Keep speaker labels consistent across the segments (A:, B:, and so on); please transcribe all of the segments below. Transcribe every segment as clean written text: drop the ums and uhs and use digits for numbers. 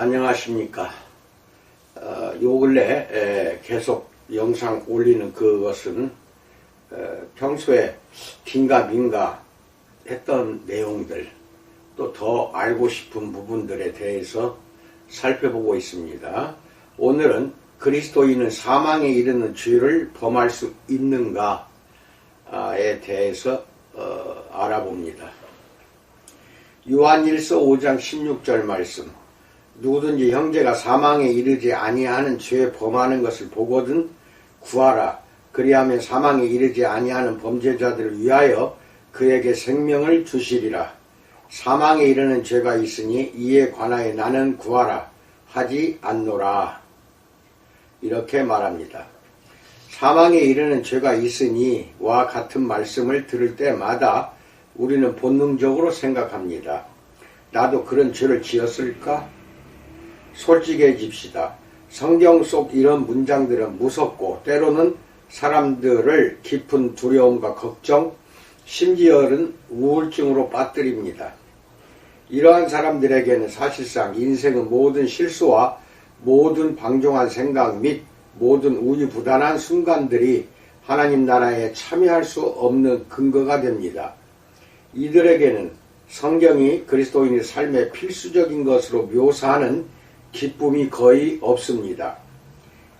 A: 안녕하십니까. 요 근래 계속 영상 올리는 그것은 평소에 긴가민가 했던 내용들, 또 더 알고 싶은 부분들에 대해서 살펴보고 있습니다. 오늘은 그리스도인은 사망에 이르는 죄를 범할 수 있는가에 대해서 알아봅니다. 요한일서 5장 16절 말씀, 누구든지 형제가 사망에 이르지 아니하는 죄에 범하는 것을 보거든 구하라. 그리하면 사망에 이르지 아니하는 범죄자들을 위하여 그에게 생명을 주시리라. 사망에 이르는 죄가 있으니 이에 관하여 나는 구하라 하지 않노라. 이렇게 말합니다. 사망에 이르는 죄가 있으니와 같은 말씀을 들을 때마다 우리는 본능적으로 생각합니다. 나도 그런 죄를 지었을까? 솔직해집시다. 성경 속 이런 문장들은 무섭고 때로는 사람들을 깊은 두려움과 걱정, 심지어는 우울증으로 빠뜨립니다. 이러한 사람들에게는 사실상 인생의 모든 실수와 모든 방종한 생각 및 모든 우유부단한 순간들이 하나님 나라에 참여할 수 없는 근거가 됩니다. 이들에게는 성경이 그리스도인의 삶의 필수적인 것으로 묘사하는 기쁨이 거의 없습니다.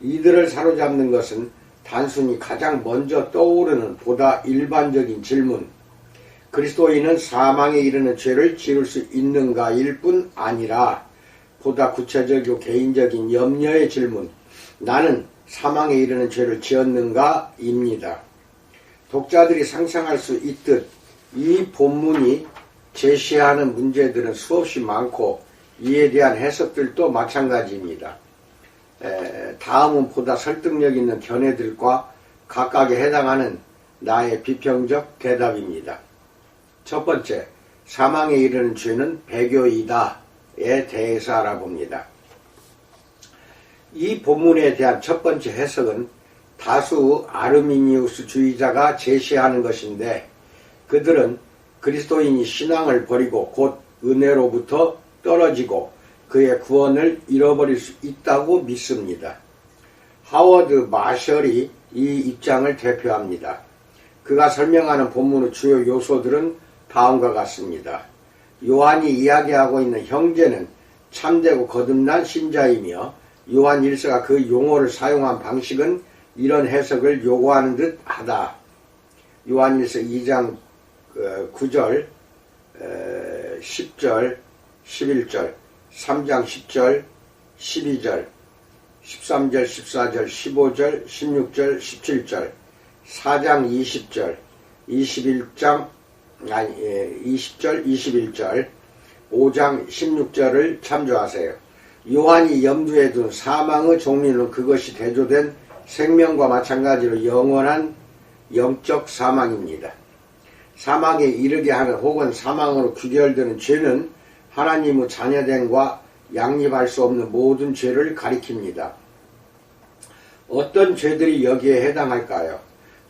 A: 이들을 사로잡는 것은 단순히 가장 먼저 떠오르는 보다 일반적인 질문, 그리스도인은 사망에 이르는 죄를 지을 수 있는가일 뿐 아니라 보다 구체적이고 개인적인 염려의 질문, 나는 사망에 이르는 죄를 지었는가? 입니다. 독자들이 상상할 수 있듯 이 본문이 제시하는 문제들은 수없이 많고 이에 대한 해석들도 마찬가지입니다. 다음은 보다 설득력 있는 견해들과 각각에 해당하는 나의 비평적 대답입니다. 첫 번째, 사망에 이르는 죄는 배교이다에 대해서 알아봅니다. 이 본문에 대한 첫 번째 해석은 다수 아르미니우스주의자가 제시하는 것인데, 그들은 그리스도인이 신앙을 버리고 곧 은혜로부터 떨어지고 그의 구원을 잃어버릴 수 있다고 믿습니다. 하워드 마셜이 이 입장을 대표합니다. 그가 설명하는 본문의 주요 요소들은 다음과 같습니다. 요한이 이야기하고 있는 형제는 참되고 거듭난 신자이며 요한 1서가 그 용어를 사용한 방식은 이런 해석을 요구하는 듯 하다. 요한 1서 2장 9절, 10절, 11절, 3장 10절, 12절, 13절, 14절, 15절, 16절, 17절, 4장 20절, 20절, 21절, 5장 16절을 참조하세요. 요한이 염두에 둔 사망의 종류는 그것이 대조된 생명과 마찬가지로 영원한 영적 사망입니다. 사망에 이르게 하는 혹은 사망으로 귀결되는 죄는 하나님의 자녀됨과 양립할 수 없는 모든 죄를 가리킵니다. 어떤 죄들이 여기에 해당할까요?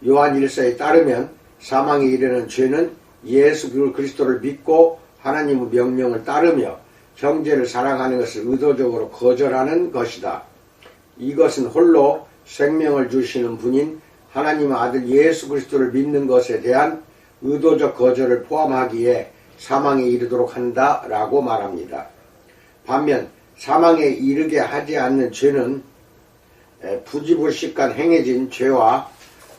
A: 요한 1서에 따르면 사망에 이르는 죄는 예수 그리스도를 믿고 하나님의 명령을 따르며 형제를 사랑하는 것을 의도적으로 거절하는 것이다. 이것은 홀로 생명을 주시는 분인 하나님의 아들 예수 그리스도를 믿는 것에 대한 의도적 거절을 포함하기에 사망에 이르도록 한다라고 말합니다. 반면 사망에 이르게 하지 않는 죄는 부지불식간 행해진 죄와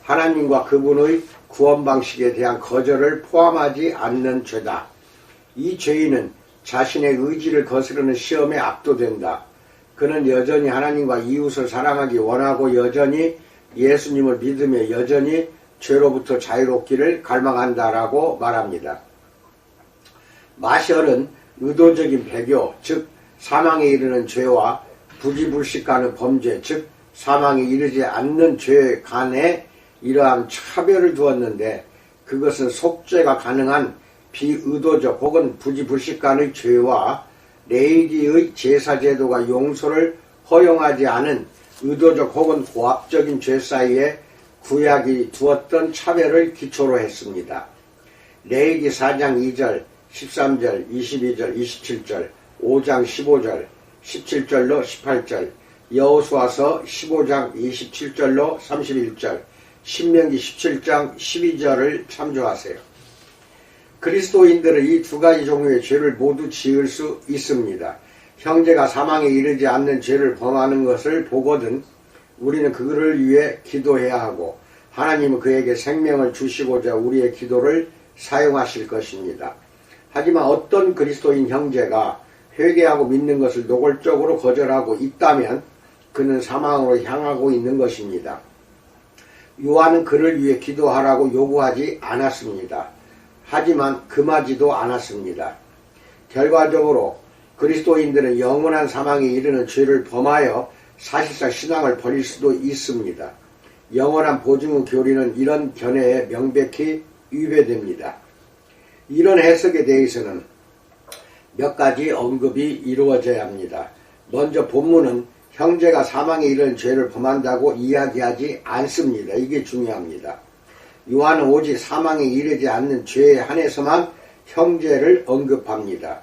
A: 하나님과 그분의 구원 방식에 대한 거절을 포함하지 않는 죄다. 이 죄인은 자신의 의지를 거스르는 시험에 압도된다. 그는 여전히 하나님과 이웃을 사랑하기 원하고 여전히 예수님을 믿으며 여전히 죄로부터 자유롭기를 갈망한다라고 말합니다. 마셜은 의도적인 배교, 즉 사망에 이르는 죄와 부지불식간의 범죄, 즉 사망에 이르지 않는 죄 간에 이러한 차별을 두었는데, 그것은 속죄가 가능한 비의도적 혹은 부지불식간의 죄와 레위기의 제사제도가 용서를 허용하지 않은 의도적 혹은 고압적인 죄 사이에 구약이 두었던 차별을 기초로 했습니다. 레위기 4장 2절, 13절, 22절, 27절, 5장 15절, 17절로 18절, 여호수아서 15장 27절로 31절, 신명기 17장 12절을 참조하세요. 그리스도인들은 이 두 가지 종류의 죄를 모두 지을 수 있습니다. 형제가 사망에 이르지 않는 죄를 범하는 것을 보거든 우리는 그를 위해 기도해야 하고 하나님은 그에게 생명을 주시고자 우리의 기도를 사용하실 것입니다. 하지만 어떤 그리스도인 형제가 회개하고 믿는 것을 노골적으로 거절하고 있다면 그는 사망으로 향하고 있는 것입니다. 요한은 그를 위해 기도하라고 요구하지 않았습니다. 하지만 금하지도 않았습니다. 결과적으로 그리스도인들은 영원한 사망에 이르는 죄를 범하여 사실상 신앙을 버릴 수도 있습니다. 영원한 보증의 교리는 이런 견해에 명백히 위배됩니다. 이런 해석에 대해서는 몇 가지 언급이 이루어져야 합니다. 먼저 본문은 형제가 사망에 이르는 죄를 범한다고 이야기하지 않습니다. 이게 중요합니다. 요한은 오직 사망에 이르지 않는 죄에 한해서만 형제를 언급합니다.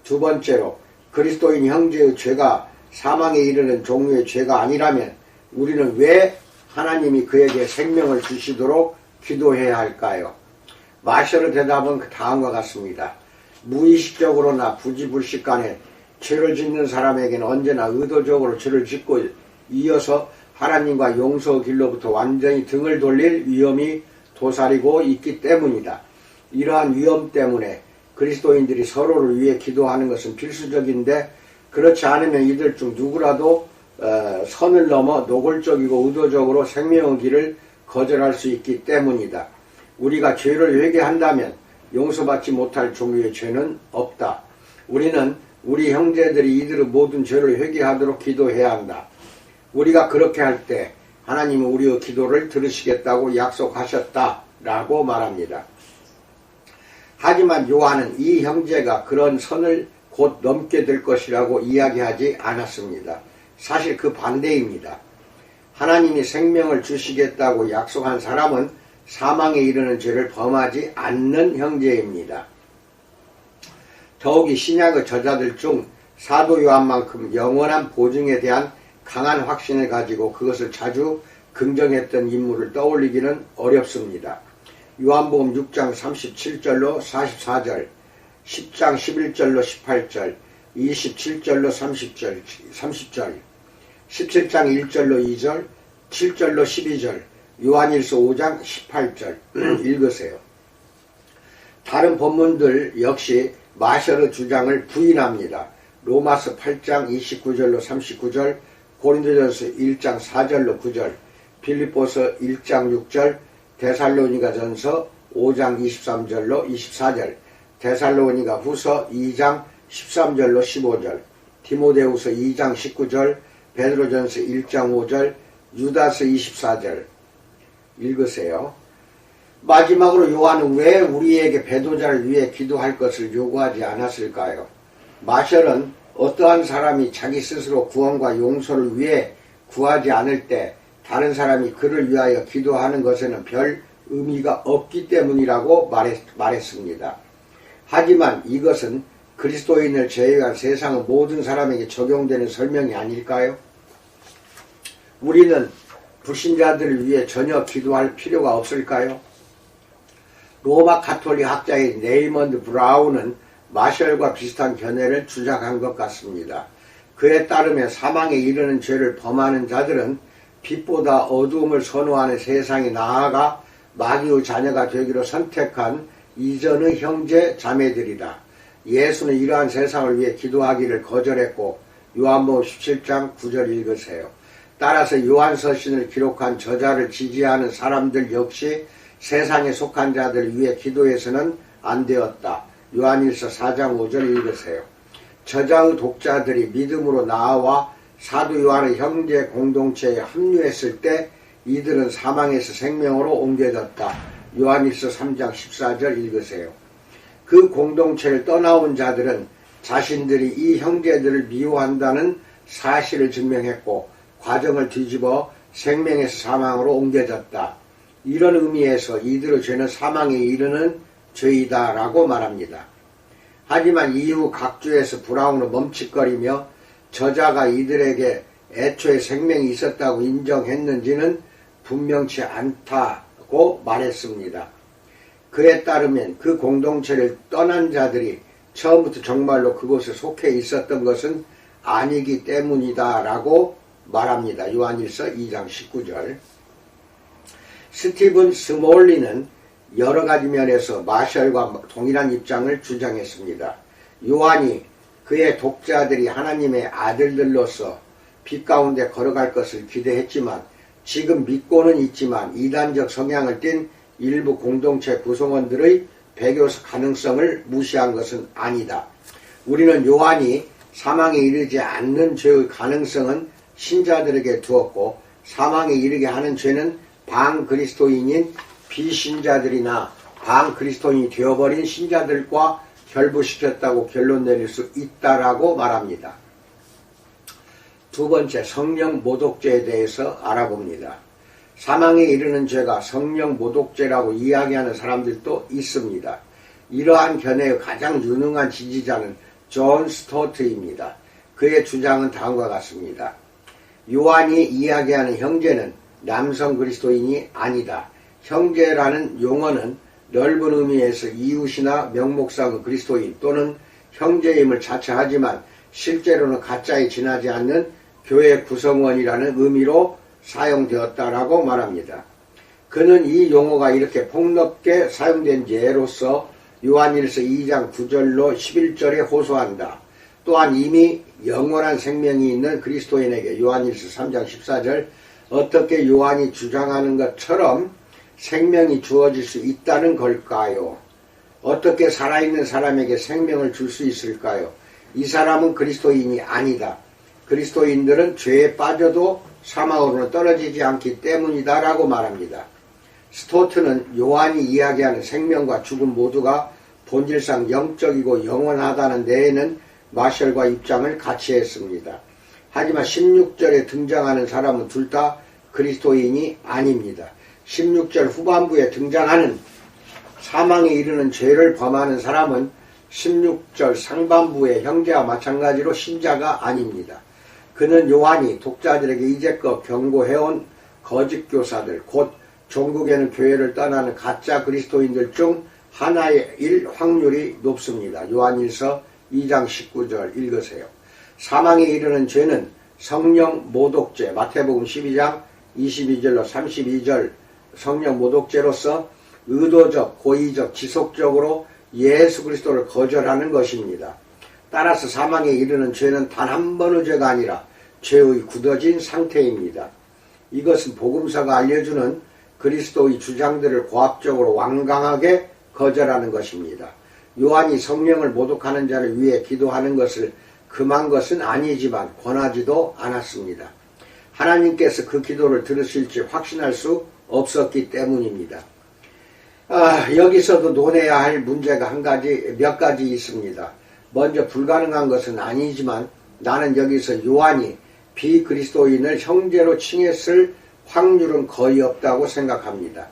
A: 두 번째로 그리스도인 형제의 죄가 사망에 이르는 종류의 죄가 아니라면 우리는 왜 하나님이 그에게 생명을 주시도록 기도해야 할까요? 마셔의 대답은 다음과 같습니다. 무의식적으로나 부지불식 간에 죄를 짓는 사람에게는 언제나 의도적으로 죄를 짓고 이어서 하나님과 용서의 길로부터 완전히 등을 돌릴 위험이 도사리고 있기 때문이다. 이러한 위험 때문에 그리스도인들이 서로를 위해 기도하는 것은 필수적인데 그렇지 않으면 이들 중 누구라도 선을 넘어 노골적이고 의도적으로 생명의 길을 거절할 수 있기 때문이다. 우리가 죄를 회개한다면 용서받지 못할 종류의 죄는 없다. 우리는 우리 형제들이 이들의 모든 죄를 회개하도록 기도해야 한다. 우리가 그렇게 할 때 하나님은 우리의 기도를 들으시겠다고 약속하셨다라고 말합니다. 하지만 요한은 이 형제가 그런 선을 곧 넘게 될 것이라고 이야기하지 않았습니다. 사실 그 반대입니다. 하나님이 생명을 주시겠다고 약속한 사람은 사망에 이르는 죄를 범하지 않는 형제입니다. 더욱이 신약의 저자들 중 사도 요한만큼 영원한 보증에 대한 강한 확신을 가지고 그것을 자주 긍정했던 인물을 떠올리기는 어렵습니다. 요한복음 6장 37절로 44절, 10장 11절로 18절, 27절로 30절, 17장 1절로 2절, 7절로 12절, 요한일서 5장 18절 읽으세요. 다른 본문들 역시 마셔의 주장을 부인합니다. 로마서 8장 29절로 39절, 고린도전서 1장 4절로 9절, 빌립보서 1장 6절, 데살로니가전서 5장 23절로 24절, 데살로니가 후서 2장 13절로 15절, 디모데후서 2장 19절, 베드로전서 1장 5절, 유다서 24절 읽으세요. 마지막으로 요한은 왜 우리에게 배도자를 위해 기도할 것을 요구하지 않았을까요? 마셜은 어떠한 사람이 자기 스스로 구원과 용서를 위해 구하지 않을 때 다른 사람이 그를 위하여 기도하는 것에는 별 의미가 없기 때문이라고 말했습니다. 하지만 이것은 그리스도인을 제외한 세상의 모든 사람에게 적용되는 설명이 아닐까요? 우리는 불신자들을 위해 전혀 기도할 필요가 없을까요? 로마 가톨릭 학자인 레이먼드 브라운은 마셜과 비슷한 견해를 주장한 것 같습니다. 그에 따르면 사망에 이르는 죄를 범하는 자들은 빛보다 어두움을 선호하는 세상에 나아가 마귀의 자녀가 되기로 선택한 이전의 형제 자매들이다. 예수는 이러한 세상을 위해 기도하기를 거절했고 요한복음 17장 9절 읽으세요. 따라서 요한서신을 기록한 저자를 지지하는 사람들 역시 세상에 속한 자들을 위해 기도해서는 안 되었다. 요한일서 4장 5절 읽으세요. 저자의 독자들이 믿음으로 나아와 사도 요한의 형제 공동체에 합류했을 때 이들은 사망에서 생명으로 옮겨졌다. 요한일서 3장 14절 읽으세요. 그 공동체를 떠나온 자들은 자신들이 이 형제들을 미워한다는 사실을 증명했고 과정을 뒤집어 생명에서 사망으로 옮겨졌다. 이런 의미에서 이들의 죄는 사망에 이르는 죄이다 라고 말합니다. 하지만 이후 각 주에서 브라운은 멈칫거리며 저자가 이들에게 애초에 생명이 있었다고 인정했는지는 분명치 않다고 말했습니다. 그에 따르면 그 공동체를 떠난 자들이 처음부터 정말로 그곳에 속해 있었던 것은 아니기 때문이다 라고 말합니다. 요한일서 2장 19절. 스티븐 스몰리는 여러 가지 면에서 마셜과 동일한 입장을 주장했습니다. 요한이 그의 독자들이 하나님의 아들들로서 빛 가운데 걸어갈 것을 기대했지만 지금 믿고는 있지만 이단적 성향을 띤 일부 공동체 구성원들의 배교서 가능성을 무시한 것은 아니다. 우리는 요한이 사망에 이르지 않는 죄의 가능성은 신자들에게 두었고 사망에 이르게 하는 죄는 반그리스도인인 비신자들이나 반그리스도인이 되어버린 신자들과 결부시켰다고 결론 내릴 수 있다라고 말합니다. 두 번째, 성령 모독죄에 대해서 알아봅니다. 사망에 이르는 죄가 성령 모독죄라고 이야기하는 사람들도 있습니다. 이러한 견해의 가장 유능한 지지자는 존 스토트입니다. 그의 주장은 다음과 같습니다. 요한이 이야기하는 형제는 남성 그리스도인이 아니다. 형제라는 용어는 넓은 의미에서 이웃이나 명목상 그리스도인 또는 형제임을 자처하지만 실제로는 가짜에 지나지 않는 교회 구성원이라는 의미로 사용되었다라고 말합니다. 그는 이 용어가 이렇게 폭넓게 사용된 예로서 요한일서 2장 9절로 11절에 호소한다. 또한 이미 영원한 생명이 있는 그리스도인에게 요한일서 3장 14절 어떻게 요한이 주장하는 것처럼 생명이 주어질 수 있다는 걸까요? 어떻게 살아있는 사람에게 생명을 줄 수 있을까요? 이 사람은 그리스도인이 아니다. 그리스도인들은 죄에 빠져도 사망으로는 떨어지지 않기 때문이다 라고 말합니다. 스토트는 요한이 이야기하는 생명과 죽음 모두가 본질상 영적이고 영원하다는 데에는 마셜과 입장을 같이 했습니다. 하지만 16절에 등장하는 사람은 둘 다 그리스도인이 아닙니다. 16절 후반부에 등장하는 사망에 이르는 죄를 범하는 사람은 16절 상반부의 형제와 마찬가지로 신자가 아닙니다. 그는 요한이 독자들에게 이제껏 경고해온 거짓 교사들, 곧 종국에는 교회를 떠나는 가짜 그리스도인들 중 하나일 확률이 높습니다. 요한일서 2장 19절 읽으세요. 사망에 이르는 죄는 성령 모독죄, 마태복음 12장 22절로 32절 성령 모독죄로서 의도적, 고의적, 지속적으로 예수 그리스도를 거절하는 것입니다. 따라서 사망에 이르는 죄는 단 한 번의 죄가 아니라 죄의 굳어진 상태입니다. 이것은 복음서가 알려주는 그리스도의 주장들을 고압적으로 완강하게 거절하는 것입니다. 요한이 성령을 모독하는 자를 위해 기도하는 것을 금한 것은 아니지만 권하지도 않았습니다. 하나님께서 그 기도를 들으실지 확신할 수 없었기 때문입니다. 여기서도 논해야 할 문제가 몇 가지 있습니다. 먼저 불가능한 것은 아니지만 나는 여기서 요한이 비그리스도인을 형제로 칭했을 확률은 거의 없다고 생각합니다.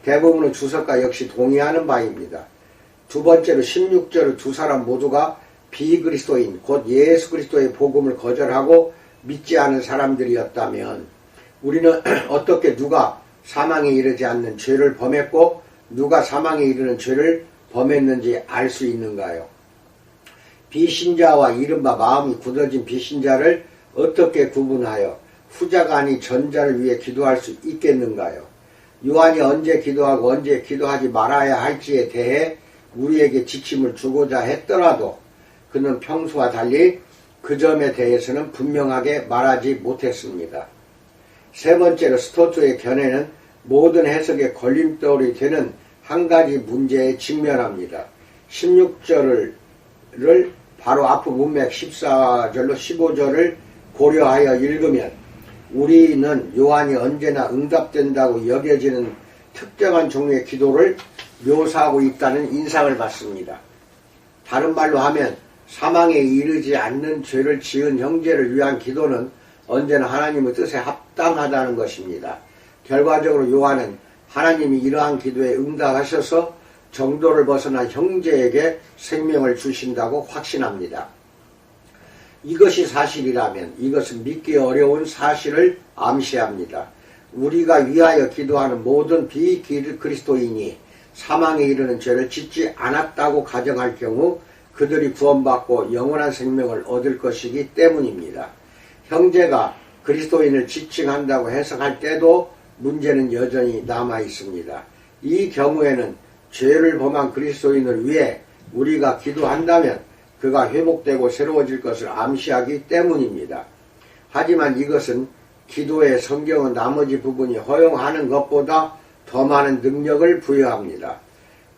A: 대부분의 주석가 역시 동의하는 바입니다. 두 번째로 16절의 두 사람 모두가 비그리스도인, 곧 예수 그리스도의 복음을 거절하고 믿지 않은 사람들이었다면 우리는 어떻게 누가 사망에 이르지 않는 죄를 범했고 누가 사망에 이르는 죄를 범했는지 알 수 있는가요? 비신자와 이른바 마음이 굳어진 비신자를 어떻게 구분하여 후자가 아닌 전자를 위해 기도할 수 있겠는가요? 요한이 언제 기도하고 언제 기도하지 말아야 할지에 대해 우리에게 지침을 주고자 했더라도 그는 평소와 달리 그 점에 대해서는 분명하게 말하지 못했습니다. 세 번째로 스토트의 견해는 모든 해석의 걸림돌이 되는 한 가지 문제에 직면합니다. 16절을 바로 앞의 문맥 14절로 15절을 고려하여 읽으면 우리는 요한이 언제나 응답된다고 여겨지는 특정한 종류의 기도를 묘사하고 있다는 인상을 받습니다. 다른 말로 하면 사망에 이르지 않는 죄를 지은 형제를 위한 기도는 언제나 하나님의 뜻에 합당하다는 것입니다. 결과적으로 요한은 하나님이 이러한 기도에 응답하셔서 정도를 벗어난 형제에게 생명을 주신다고 확신합니다. 이것이 사실이라면 이것은 믿기 어려운 사실을 암시합니다. 우리가 위하여 기도하는 모든 비그리스도인이 사망에 이르는 죄를 짓지 않았다고 가정할 경우 그들이 구원받고 영원한 생명을 얻을 것이기 때문입니다. 형제가 그리스도인을 지칭한다고 해석할 때도 문제는 여전히 남아 있습니다. 이 경우에는 죄를 범한 그리스도인을 위해 우리가 기도한다면 그가 회복되고 새로워질 것을 암시하기 때문입니다. 하지만 이것은 기도의 성경은 나머지 부분이 허용하는 것보다 더 많은 능력을 부여합니다.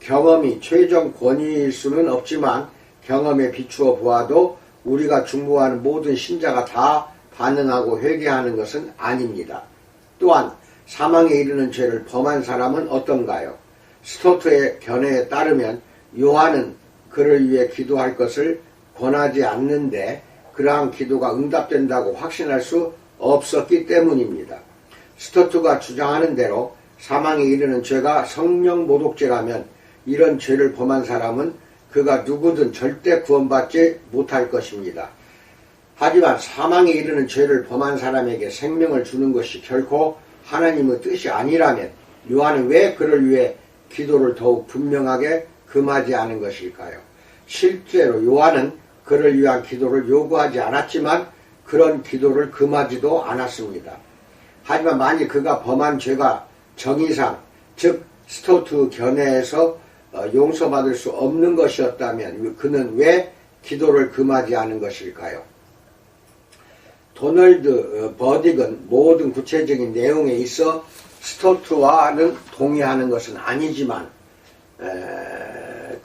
A: 경험이 최종 권위일 수는 없지만 경험에 비추어 보아도 우리가 중보하는 모든 신자가 다 반응하고 회개하는 것은 아닙니다. 또한 사망에 이르는 죄를 범한 사람은 어떤가요? 스토트의 견해에 따르면 요한은 그를 위해 기도할 것을 권하지 않는데 그러한 기도가 응답된다고 확신할 수 없었기 때문입니다. 스토트가 주장하는 대로 사망에 이르는 죄가 성령 모독죄라면 이런 죄를 범한 사람은 그가 누구든 절대 구원받지 못할 것입니다. 하지만 사망에 이르는 죄를 범한 사람에게 생명을 주는 것이 결코 하나님의 뜻이 아니라면 요한은 왜 그를 위해 기도를 더욱 분명하게 금하지 않은 것일까요? 실제로 요한은 그를 위한 기도를 요구하지 않았지만 그런 기도를 금하지도 않았습니다. 하지만 만일 그가 범한 죄가 정의상 즉 스토트 견해에서 용서받을 수 없는 것이었다면 그는 왜 기도를 금하지 않은 것일까요? 도널드 버딕은 모든 구체적인 내용에 있어 스토트와는 동의하는 것은 아니지만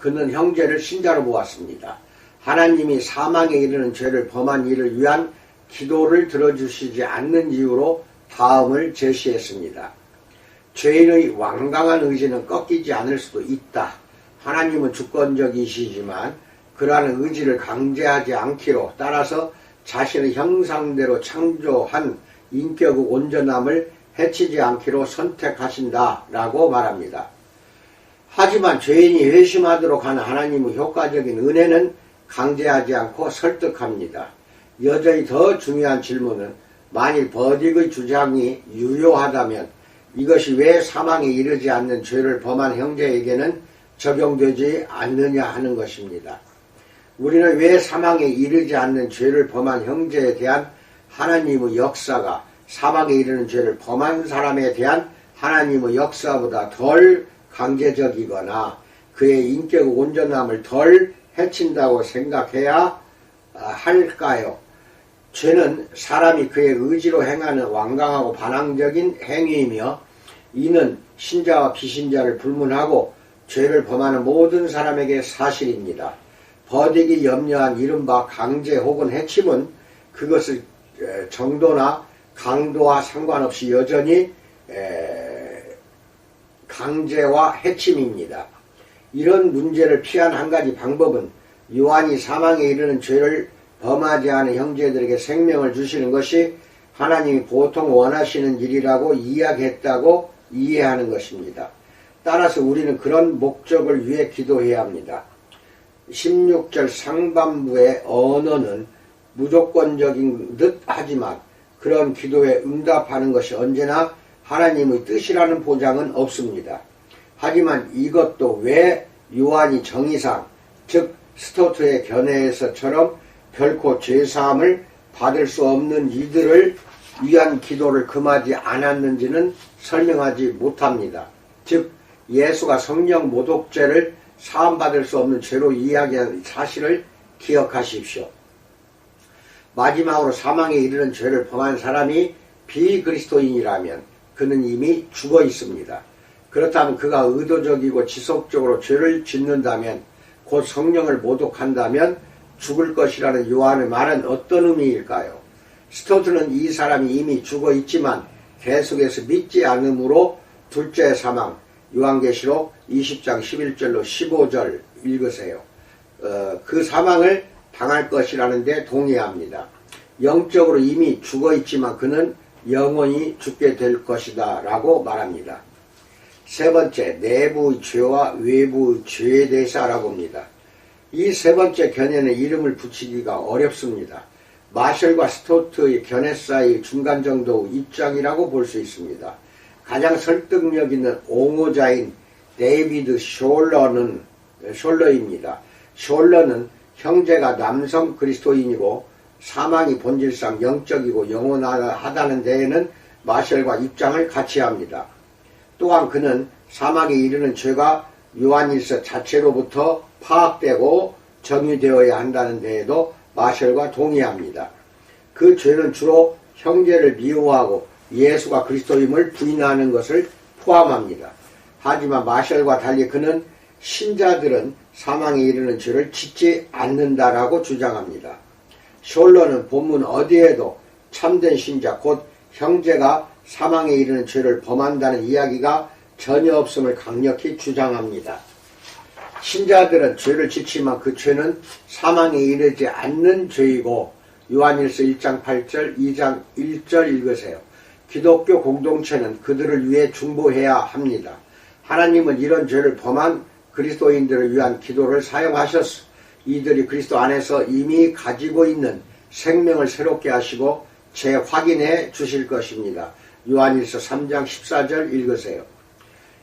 A: 그는 형제를 신자로 보았습니다. 하나님이 사망에 이르는 죄를 범한 이를 위한 기도를 들어주시지 않는 이유로 다음을 제시했습니다. 죄인의 완강한 의지는 꺾이지 않을 수도 있다. 하나님은 주권적이시지만 그러한 의지를 강제하지 않기로 따라서 자신의 형상대로 창조한 인격의 온전함을 해치지 않기로 선택하신다라고 말합니다. 하지만 죄인이 회심하도록 하는 하나님의 효과적인 은혜는 강제하지 않고 설득합니다. 여전히 더 중요한 질문은 만일 버딕의 주장이 유효하다면 이것이 왜 사망에 이르지 않는 죄를 범한 형제에게는 적용되지 않느냐 하는 것입니다. 우리는 왜 사망에 이르지 않는 죄를 범한 형제에 대한 하나님의 역사가 사망에 이르는 죄를 범한 사람에 대한 하나님의 역사보다 덜 강제적이거나 그의 인격의 온전함을 덜 해친다고 생각해야 할까요? 죄는 사람이 그의 의지로 행하는 완강하고 반항적인 행위이며 이는 신자와 비신자를 불문하고 죄를 범하는 모든 사람에게 사실입니다. 버딕이 염려한 이른바 강제 혹은 해침은 그것을 정도나 강도와 상관없이 여전히 강제와 해침입니다. 이런 문제를 피한 한 가지 방법은 요한이 사망에 이르는 죄를 범하지 않은 형제들에게 생명을 주시는 것이 하나님이 보통 원하시는 일이라고 이야기했다고 이해하는 것입니다. 따라서 우리는 그런 목적을 위해 기도해야 합니다. 16절 상반부의 언어는 무조건적인 듯 하지만 그런 기도에 응답하는 것이 언제나 하나님의 뜻이라는 보장은 없습니다. 하지만 이것도 왜 요한이 정의상 즉 스토트의 견해에서처럼 결코 죄사함을 받을 수 없는 이들을 위한 기도를 금하지 않았는지는 설명하지 못합니다. 즉 예수가 성령 모독죄를 사함받을 수 없는 죄로 이야기한 사실을 기억하십시오. 마지막으로 사망에 이르는 죄를 범한 사람이 비그리스도인이라면 그는 이미 죽어 있습니다. 그렇다면 그가 의도적이고 지속적으로 죄를 짓는다면 곧 성령을 모독한다면 죽을 것이라는 요한의 말은 어떤 의미일까요? 스토트는 이 사람이 이미 죽어 있지만 계속해서 믿지 않음으로 둘째 사망, 요한계시록 20장 11절로 15절 읽으세요. 그 사망을 당할 것이라는 데 동의합니다. 영적으로 이미 죽어 있지만 그는 영원히 죽게 될 것이다 라고 말합니다. 세 번째, 내부의 죄와 외부의 죄에 대해서 알아봅니다. 이 세 번째 견해는 이름을 붙이기가 어렵습니다. 마셜과 스토트의 견해 사이 중간 정도 입장이라고 볼 수 있습니다. 가장 설득력 있는 옹호자인 데이비드 숄러입니다. 숄러는 형제가 남성 그리스도인이고 사망이 본질상 영적이고 영원하다는 데에는 마셜과 입장을 같이 합니다. 또한 그는 사망에 이르는 죄가 요한일서 자체로부터 파악되고 정의되어야 한다는 데에도 마셜과 동의합니다. 그 죄는 주로 형제를 미워하고 예수가 그리스도임을 부인하는 것을 포함합니다. 하지만 마셜과 달리 그는 신자들은 사망에 이르는 죄를 짓지 않는다라고 주장합니다. 숄러는 본문 어디에도 참된 신자 곧 형제가 사망에 이르는 죄를 범한다는 이야기가 전혀 없음을 강력히 주장합니다. 신자들은 죄를 짓지만 그 죄는 사망에 이르지 않는 죄이고 요한일서 1장 8절 2장 1절 읽으세요. 기독교 공동체는 그들을 위해 중보해야 합니다. 하나님은 이런 죄를 범한 그리스도인들을 위한 기도를 사용하셨어. 이들이 그리스도 안에서 이미 가지고 있는 생명을 새롭게 하시고 재확인해 주실 것입니다. 요한일서 3장 14절 읽으세요.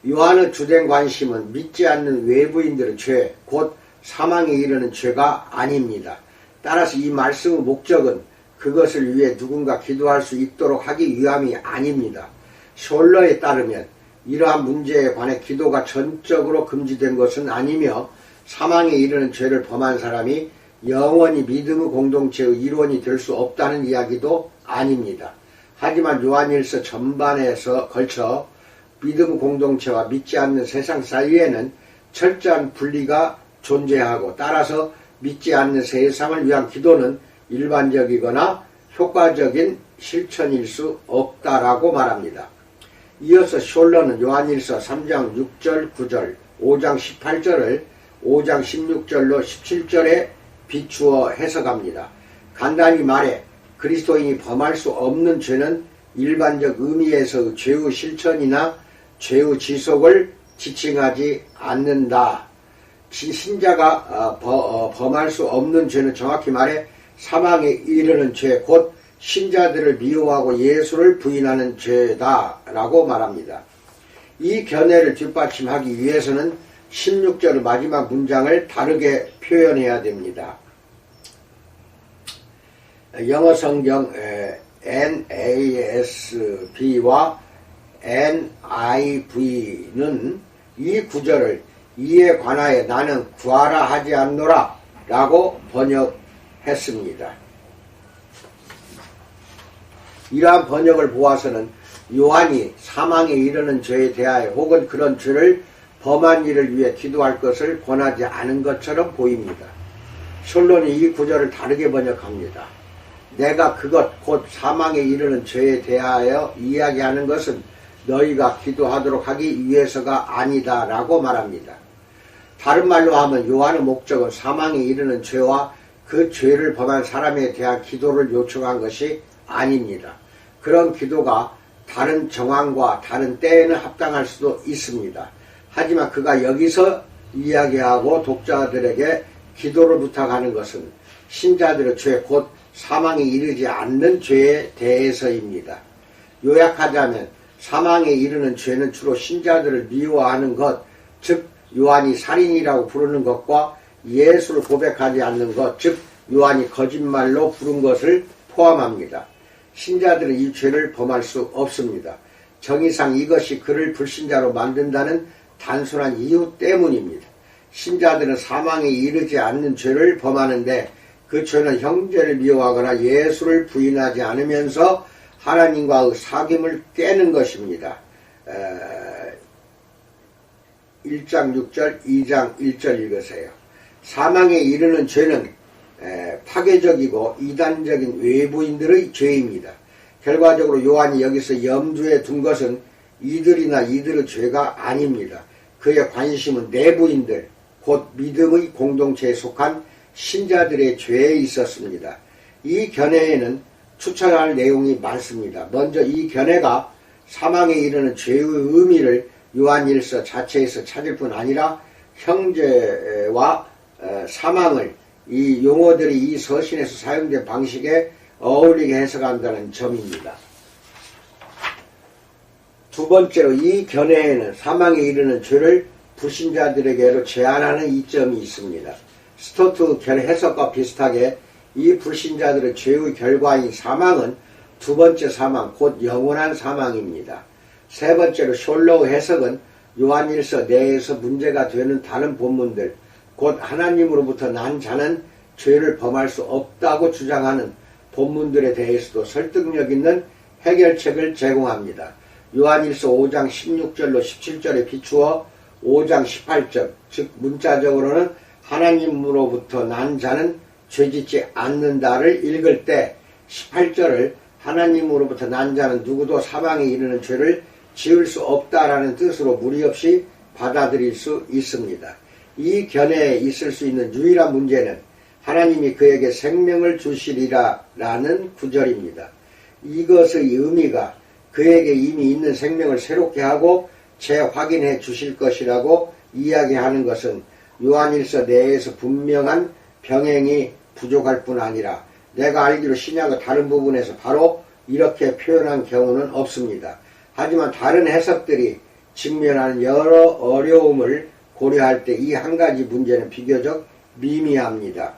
A: 요한의 주된 관심은 믿지 않는 외부인들의 죄, 곧 사망에 이르는 죄가 아닙니다. 따라서 이 말씀의 목적은 그것을 위해 누군가 기도할 수 있도록 하기 위함이 아닙니다. 숄러에 따르면 이러한 문제에 관해 기도가 전적으로 금지된 것은 아니며 사망에 이르는 죄를 범한 사람이 영원히 믿음의 공동체의 일원이 될 수 없다는 이야기도 아닙니다. 하지만 요한일서 전반에서 걸쳐 믿음 공동체와 믿지 않는 세상 사이에는 철저한 분리가 존재하고 따라서 믿지 않는 세상을 위한 기도는 일반적이거나 효과적인 실천일 수 없다라고 말합니다. 이어서 숄러는 요한일서 3장 6절 9절 5장 18절을 5장 16절로 17절에 비추어 해석합니다. 간단히 말해 그리스도인이 범할 수 없는 죄는 일반적 의미에서의 죄의 실천이나 죄의 지속을 지칭하지 않는다. 신자가 범할 수 없는 죄는 정확히 말해 사망에 이르는 죄, 곧 신자들을 미워하고 예수를 부인하는 죄다라고 말합니다. 이 견해를 뒷받침하기 위해서는 16절의 마지막 문장을 다르게 표현해야 됩니다. 영어 성경 NASB와 NIV는 이 구절을 이에 관하여 나는 구하라 하지 않노라 라고 번역했습니다. 이러한 번역을 보아서는 요한이 사망에 이르는 죄에 대하여 혹은 그런 죄를 범한 이를 위해 기도할 것을 권하지 않은 것처럼 보입니다. 숄러는 이 구절을 다르게 번역합니다. 내가 그것 곧 사망에 이르는 죄에 대하여 이야기하는 것은 너희가 기도하도록 하기 위해서가 아니다 라고 말합니다. 다른 말로 하면 요한의 목적은 사망에 이르는 죄와 그 죄를 범한 사람에 대한 기도를 요청한 것이 아닙니다. 그런 기도가 다른 정황과 다른 때에는 합당할 수도 있습니다. 하지만 그가 여기서 이야기하고 독자들에게 기도를 부탁하는 것은 신자들의 죄, 곧 사망에 이르지 않는 죄에 대해서입니다. 요약하자면 사망에 이르는 죄는 주로 신자들을 미워하는 것, 즉 요한이 살인이라고 부르는 것과 예수를 고백하지 않는 것, 즉 요한이 거짓말로 부른 것을 포함합니다. 신자들은 이 죄를 범할 수 없습니다. 정의상 이것이 그를 불신자로 만든다는 단순한 이유 때문입니다. 신자들은 사망에 이르지 않는 죄를 범하는데 그 죄는 형제를 미워하거나 예수를 부인하지 않으면서 하나님과의 사귐을 깨는 것입니다. 1장 6절 2장 1절 읽으세요. 사망에 이르는 죄는 파괴적이고 이단적인 외부인들의 죄입니다. 결과적으로 요한이 여기서 염두에 둔 것은 이들이나 이들의 죄가 아닙니다. 그의 관심은 내부인들, 곧 믿음의 공동체에 속한 신자들의 죄에 있었습니다. 이 견해에는 추천할 내용이 많습니다. 먼저 이 견해가 사망에 이르는 죄의 의미를 요한일서 자체에서 찾을 뿐 아니라 형제와 사망을 이 용어들이 이 서신에서 사용된 방식에 어울리게 해석한다는 점입니다. 두 번째로 이 견해에는 사망에 이르는 죄를 불신자들에게로 제한하는 이점이 있습니다. 스토트 해석과 비슷하게 이 불신자들의 죄의 결과인 사망은 두 번째 사망, 곧 영원한 사망입니다. 세 번째로 숄로우 해석은 요한일서 내에서 문제가 되는 다른 본문들, 곧 하나님으로부터 난 자는 죄를 범할 수 없다고 주장하는 본문들에 대해서도 설득력 있는 해결책을 제공합니다. 요한일서 5장 16절로 17절에 비추어 5장 18절, 즉 문자적으로는 하나님으로부터 난 자는 죄짓지 않는다를 읽을 때 18절을 하나님으로부터 난 자는 누구도 사망에 이르는 죄를 지을 수 없다라는 뜻으로 무리 없이 받아들일 수 있습니다. 이 견해에 있을 수 있는 유일한 문제는 하나님이 그에게 생명을 주시리라 라는 구절입니다. 이것의 의미가 그에게 이미 있는 생명을 새롭게 하고 재확인해 주실 것이라고 이야기하는 것은 요한일서 내에서 분명한 병행이 부족할 뿐 아니라 내가 알기로 신약의 다른 부분에서 바로 이렇게 표현한 경우는 없습니다. 하지만 다른 해석들이 직면하는 여러 어려움을 고려할 때 이 한 가지 문제는 비교적 미미합니다.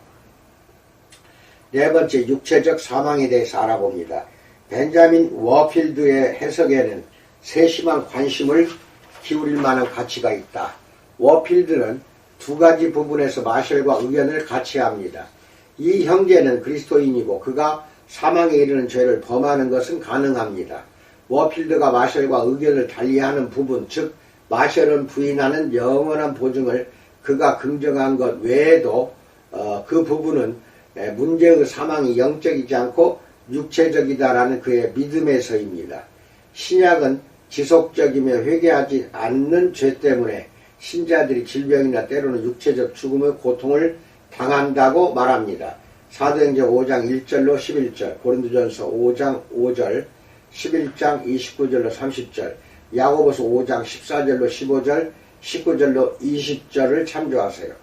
A: 네 번째, 육체적 사망에 대해서 알아봅니다. 벤자민 워필드의 해석에는 세심한 관심을 기울일 만한 가치가 있다. 워필드는 두 가지 부분에서 마셜과 의견을 같이 합니다. 이 형제는 그리스도인이고 그가 사망에 이르는 죄를 범하는 것은 가능합니다. 워필드가 마셜과 의견을 달리하는 부분, 즉 마셜은 부인하는 영원한 보증을 그가 긍정한 것 외에도 그 부분은 문제의 사망이 영적이지 않고 육체적이다라는 그의 믿음에서입니다. 신약은 지속적이며 회개하지 않는 죄 때문에 신자들이 질병이나 때로는 육체적 죽음의 고통을 당한다고 말합니다. 사도행전 5장 1절로 11절, 고린도전서 5장 5절, 11장 29절로 30절, 야고보서 5장 14절로 15절, 19절로 20절을 참조하세요.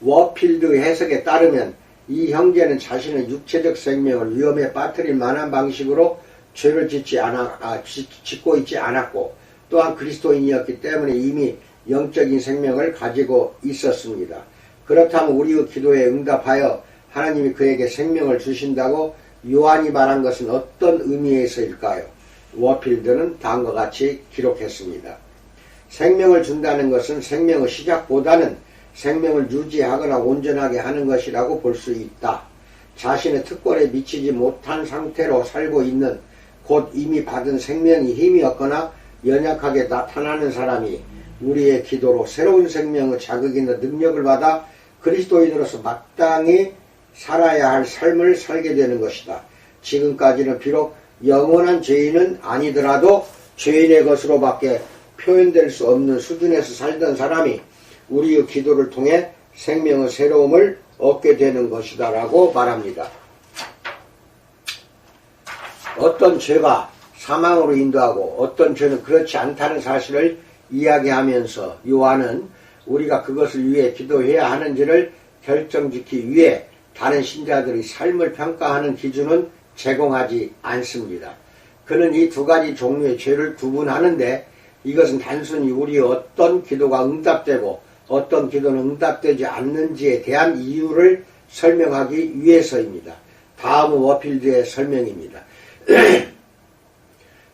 A: 워필드 해석에 따르면 이 형제는 자신의 육체적 생명을 위험에 빠뜨릴 만한 방식으로 죄를 짓고 있지 않았고 또한 그리스도인이었기 때문에 이미 영적인 생명을 가지고 있었습니다. 그렇다면 우리의 기도에 응답하여 하나님이 그에게 생명을 주신다고 요한이 말한 것은 어떤 의미에서일까요? 워필드는 다음과 같이 기록했습니다. 생명을 준다는 것은 생명의 시작보다는 생명을 유지하거나 온전하게 하는 것이라고 볼 수 있다. 자신의 특권에 미치지 못한 상태로 살고 있는, 곧 이미 받은 생명이 힘이 없거나 연약하게 나타나는 사람이 우리의 기도로 새로운 생명의 자극 있는 능력을 받아 그리스도인으로서 마땅히 살아야 할 삶을 살게 되는 것이다. 지금까지는 비록 영원한 죄인은 아니더라도 죄인의 것으로밖에 표현될 수 없는 수준에서 살던 사람이 우리의 기도를 통해 생명의 새로움을 얻게 되는 것이다 라고 말합니다. 어떤 죄가 사망으로 인도하고 어떤 죄는 그렇지 않다는 사실을 이야기하면서 요한은 우리가 그것을 위해 기도해야 하는지를 결정짓기 위해 다른 신자들의 삶을 평가하는 기준은 제공하지 않습니다. 그는 이 두 가지 종류의 죄를 구분하는데 이것은 단순히 우리의 어떤 기도가 응답되고 어떤 기도는 응답되지 않는지에 대한 이유를 설명하기 위해서입니다. 다음은 워필드의 설명입니다.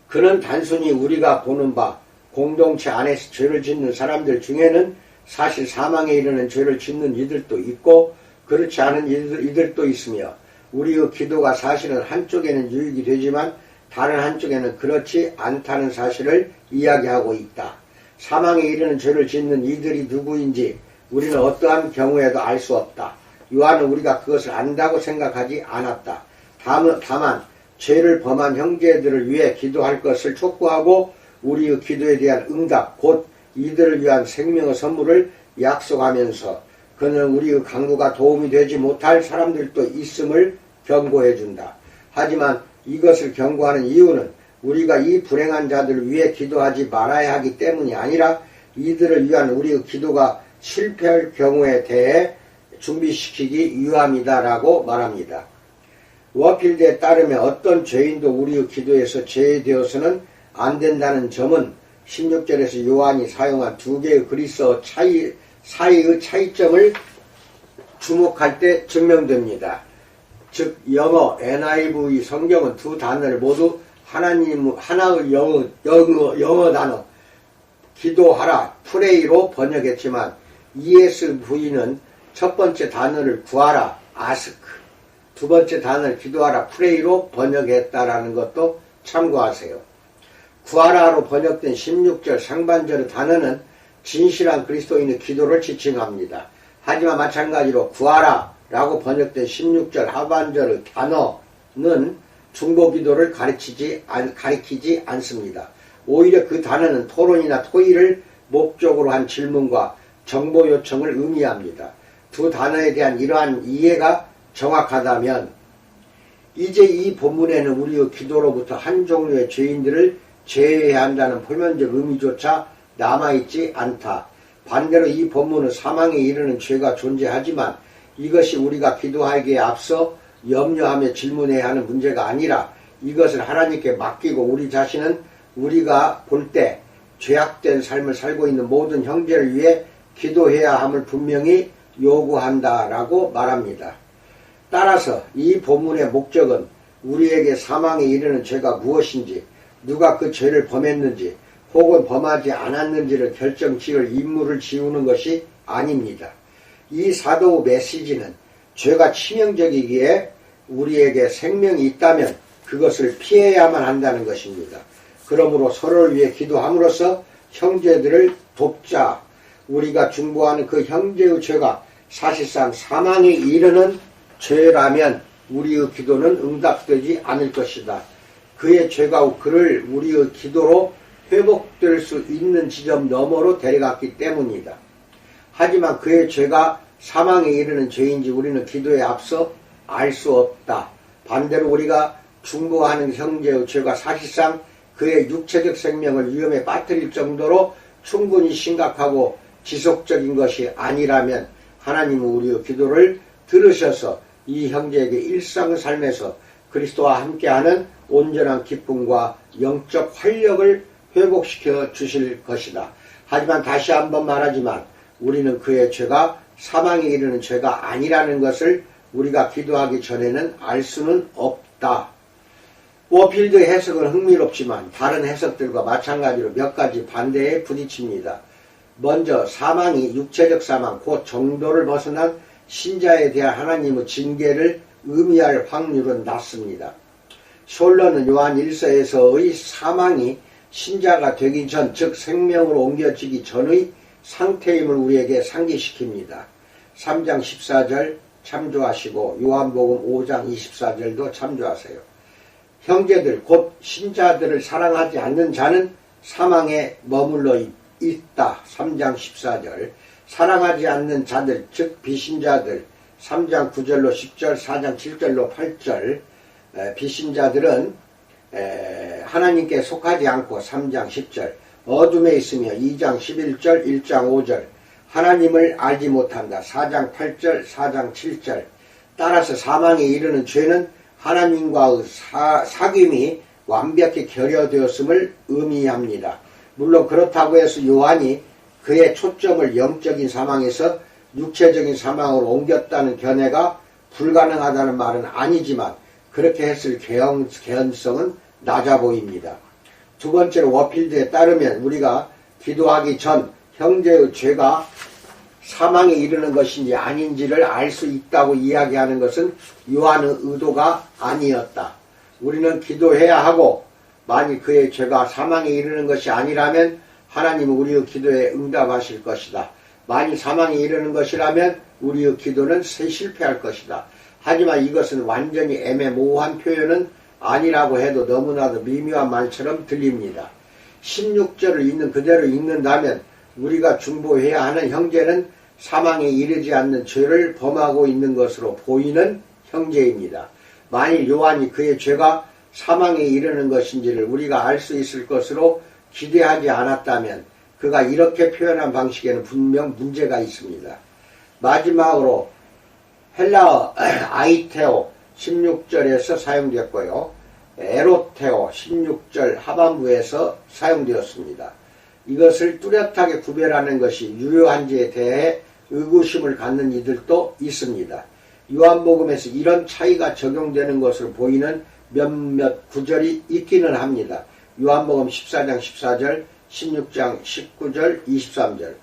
A: 그는 단순히 우리가 보는 바 공동체 안에서 죄를 짓는 사람들 중에는 사실 사망에 이르는 죄를 짓는 이들도 있고 그렇지 않은 이들도 있으며 우리의 기도가 사실은 한쪽에는 유익이 되지만 다른 한쪽에는 그렇지 않다는 사실을 이야기하고 있다. 사망에 이르는 죄를 짓는 이들이 누구인지 우리는 어떠한 경우에도 알 수 없다. 요한은 우리가 그것을 안다고 생각하지 않았다. 다만 죄를 범한 형제들을 위해 기도할 것을 촉구하고 우리의 기도에 대한 응답, 곧 이들을 위한 생명의 선물을 약속하면서 그는 우리의 강구가 도움이 되지 못할 사람들도 있음을 경고해 준다. 하지만 이것을 경고하는 이유는 우리가 이 불행한 자들을 위해 기도하지 말아야 하기 때문이 아니라 이들을 위한 우리의 기도가 실패할 경우에 대해 준비시키기 위함이다라고 말합니다. 워필드에 따르면 어떤 죄인도 우리의 기도에서 제외되어서는 안 된다는 점은 16절에서 요한이 사용한 두 개의 그리스어 사이의 차이점을 주목할 때 증명됩니다. 즉 영어 NIV 성경은 두 단어를 모두 하나의 영어 단어 기도하라 프레이로 번역했지만 ESV는 첫 번째 단어를 구하라 ask, 두 번째 단어를 기도하라 프레이로 번역했다라는 것도 참고하세요. 구하라로 번역된 16절 상반절의 단어는 진실한 그리스도인의 기도를 지칭합니다. 하지만 마찬가지로 구하라 라고 번역된 16절 하반절의 단어는 중보기도를 가리키지 않습니다. 오히려 그 단어는 토론이나 토의를 목적으로 한 질문과 정보 요청을 의미합니다. 두 단어에 대한 이러한 이해가 정확하다면 이제 이 본문에는 우리의 기도로부터 한 종류의 죄인들을 제외해야 한다는 표면적 의미조차 남아있지 않다. 반대로 이 본문은 사망에 이르는 죄가 존재하지만 이것이 우리가 기도하기에 앞서 염려하며 질문해야 하는 문제가 아니라 이것을 하나님께 맡기고 우리 자신은 우리가 볼 때 죄악된 삶을 살고 있는 모든 형제를 위해 기도해야 함을 분명히 요구한다라고 말합니다. 따라서 이 본문의 목적은 우리에게 사망에 이르는 죄가 무엇인지, 누가 그 죄를 범했는지 혹은 범하지 않았는지를 결정지을 임무를 지우는 것이 아닙니다. 이 사도의 메시지는 죄가 치명적이기에 우리에게 생명이 있다면 그것을 피해야만 한다는 것입니다. 그러므로 서로를 위해 기도함으로써 형제들을 돕자. 우리가 중보하는 그 형제의 죄가 사실상 사망에 이르는 죄라면 우리의 기도는 응답되지 않을 것이다. 그의 죄가 그를 우리의 기도로 회복될 수 있는 지점 너머로 데려갔기 때문이다. 하지만 그의 죄가 사망에 이르는 죄인지 우리는 기도에 앞서 알 수 없다. 반대로 우리가 중보하는 형제의 죄가 사실상 그의 육체적 생명을 위험에 빠뜨릴 정도로 충분히 심각하고 지속적인 것이 아니라면 하나님은 우리의 기도를 들으셔서 이 형제에게 일상의 삶에서 그리스도와 함께하는 온전한 기쁨과 영적 활력을 회복시켜 주실 것이다. 하지만 다시 한번 말하지만 우리는 그의 죄가 사망에 이르는 죄가 아니라는 것을 우리가 기도하기 전에는 알 수는 없다. 워필드의 해석은 흥미롭지만 다른 해석들과 마찬가지로 몇 가지 반대에 부딪힙니다. 먼저 사망이 육체적 사망, 곧 정도를 벗어난 신자에 대한 하나님의 징계를 의미할 확률은 낮습니다. 숄러는 요한 1서에서의 사망이 신자가 되기 전, 즉 생명으로 옮겨지기 전의 상태임을 우리에게 상기시킵니다. 3장 14절 참조하시고 요한복음 5장 24절도 참조하세요. 형제들 곧 신자들을 사랑하지 않는 자는 사망에 머물러 있다. 3장 14절 사랑하지 않는 자들 즉 비신자들 3장 9절로 10절 4장 7절로 8절 비신자들은 하나님께 속하지 않고 3장 10절 어둠에 있으며 2장 11절 1장 5절 하나님을 알지 못한다. 4장 8절 4장 7절 따라서 사망에 이르는 죄는 하나님과의 사귐이 완벽히 결여되었음을 의미합니다. 물론 그렇다고 해서 요한이 그의 초점을 영적인 사망에서 육체적인 사망으로 옮겼다는 견해가 불가능하다는 말은 아니지만 그렇게 했을 개연성은 낮아 보입니다. 두 번째로 워필드에 따르면 우리가 기도하기 전 형제의 죄가 사망에 이르는 것인지 아닌지를 알 수 있다고 이야기하는 것은 요한의 의도가 아니었다. 우리는 기도해야 하고 만일 그의 죄가 사망에 이르는 것이 아니라면 하나님은 우리의 기도에 응답하실 것이다. 만일 사망에 이르는 것이라면 우리의 기도는 실패할 것이다. 하지만 이것은 완전히 애매모호한 표현은 아니라고 해도 너무나도 미묘한 말처럼 들립니다. 16절을 있는 그대로 읽는다면 우리가 중보해야 하는 형제는 사망에 이르지 않는 죄를 범하고 있는 것으로 보이는 형제입니다. 만일 요한이 그의 죄가 사망에 이르는 것인지를 우리가 알 수 있을 것으로 기대하지 않았다면 그가 이렇게 표현한 방식에는 분명 문제가 있습니다. 마지막으로 헬라어 아이테오 16절에서 사용되었고요. 에로테오 16절 하반부에서 사용되었습니다. 이것을 뚜렷하게 구별하는 것이 유효한지에 대해 의구심을 갖는 이들도 있습니다. 요한복음에서 이런 차이가 적용되는 것으로 보이는 몇몇 구절이 있기는 합니다. 요한복음 14장 14절, 16장 19절, 23절.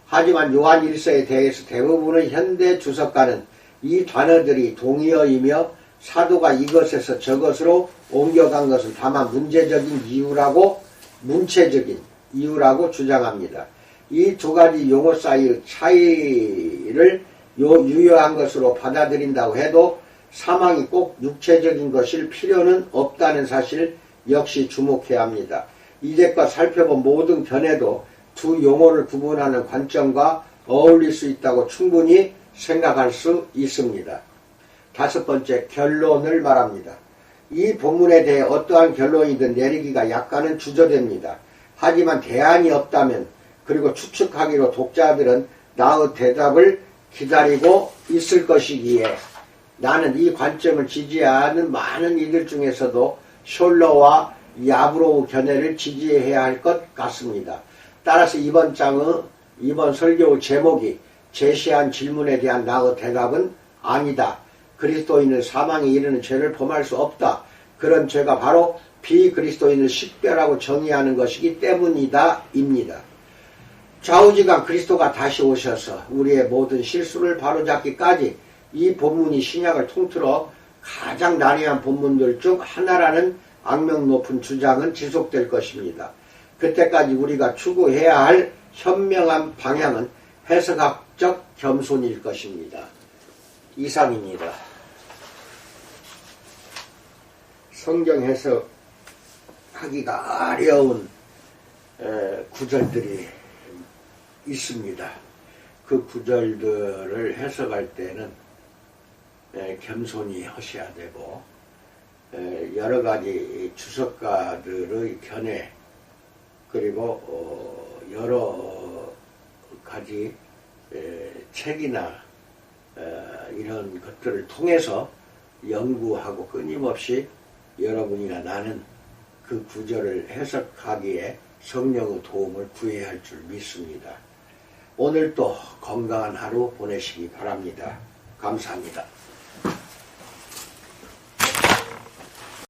A: 하지만 요한 1서에 대해서 대부분의 현대 주석가는 이 단어들이 동의어이며 사도가 이것에서 저것으로 옮겨간 것은 다만 문제적인 이유라고 문체적인 이유라고 주장합니다. 이 두 가지 용어 사이의 차이를 유효한 것으로 받아들인다고 해도 사망이 꼭 육체적인 것일 필요는 없다는 사실 역시 주목해야 합니다. 이제껏 살펴본 모든 견해도 두 용어를 구분하는 관점과 어울릴 수 있다고 충분히 생각할 수 있습니다. 다섯 번째, 결론을 말합니다. 이 본문에 대해 어떠한 결론이든 내리기가 약간은 주저됩니다. 하지만 대안이 없다면, 그리고 추측하기로 독자들은 나의 대답을 기다리고 있을 것이기에 나는 이 관점을 지지하는 많은 이들 중에서도 숄러와 야브로우 견해를 지지해야 할 것 같습니다. 따라서 이번 설교의 제목이 제시한 질문에 대한 나의 대답은 아니다. 그리스도인은 사망에 이르는 죄를 범할 수 없다. 그런 죄가 바로 비그리스도인을 식별하고 정의하는 것이기 때문이다. 입니다. 좌우지간 그리스도가 다시 오셔서 우리의 모든 실수를 바로잡기까지 이 본문이 신약을 통틀어 가장 난해한 본문들 중 하나라는 악명 높은 주장은 지속될 것입니다. 그때까지 우리가 추구해야 할 현명한 방향은 해석학적 겸손일 것입니다. 이상입니다. 성경 해석하기가 어려운 구절들이 있습니다. 그 구절들을 해석할 때는 겸손히 하셔야 되고 여러 가지 주석가들의 견해 그리고 여러 가지 책이나 이런 것들을 통해서 연구하고 끊임없이 여러분이나 나는 그 구절을 해석하기에 성령의 도움을 구해야 할 줄 믿습니다. 오늘도 건강한 하루 보내시기 바랍니다. 감사합니다.